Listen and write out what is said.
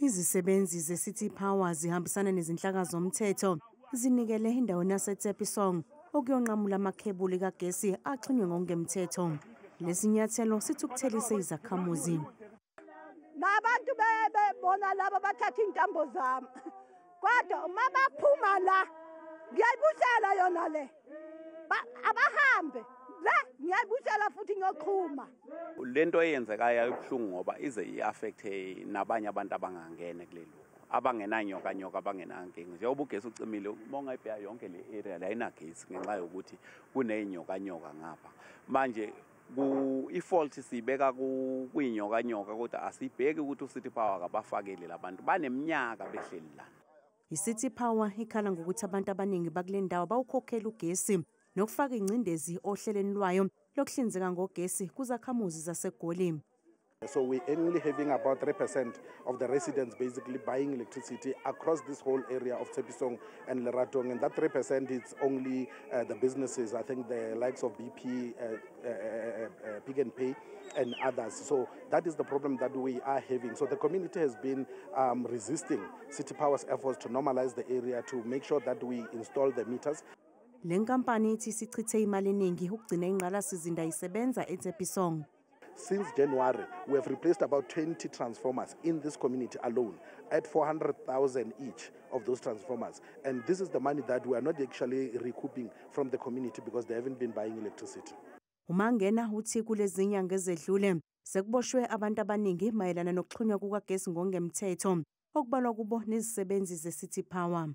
Izisebenzi ze-City Power zihambisana nezinhlaka zomthetho zinikele endaweni yaseTsepisong ukuyonqamula amakhebuli kagesi axhunywe ngokungemthetho. Lesi nyathelo sithukuthelise izakhamuzi. Nabantu bebona laba bathatha intambo zami. Kodwa uma baphuma la ngiyayibusela yona le. Abahambe la ngiyayibusela futhi ngiyoqhuma. Lento eyenzekayo ayibhlungu ngoba ize iaffecte nabanye abantu abangangene kulelo. Abangenanyoka abangenankinga. Njengoba ugesi ucimile monga ibheya yonke le area la inagesi ngenxa yokuthi kuneyinyoka ngapha. Manje i-fault sibeka kuyinyoka kodwa asibheki ukuthi uCity Power akabafakele labantu baneminyaka behleli la. I-City Power ikhala ngokuthi abantu abaningi bakule ndawo bawukhokhela ugesi nokufaka ingcindezi ohlelweni lwayo lokuhlinzeka ngogesi kuzakhamuzi zaseGoli. So we're only having about 3% of the residents basically buying electricity across this whole area of Tshepisong and Leratong. And that 3% is only the businesses, I think the likes of BP, Pick n Pay and others. So that is the problem that we are having. So the community has been resisting City Power's efforts to normalize the area to make sure that we install the meters. Le nkampani ithi sichithe imali eningi ukugcina ingqalasizinda isebenza eTsepisong. Since January, we have replaced about 20 transformers in this community alone at 400,000 each of those transformers. And this is the money that we are not actually recouping from the community because they haven't been buying electricity. Umangena uthi kulezi nyanga ezedlule sekuboshwe abantu abaningi mayelana nokuxhunywa kukagesi ngokungemthetho okubalwa kubo nezisebenzi ze-City Power.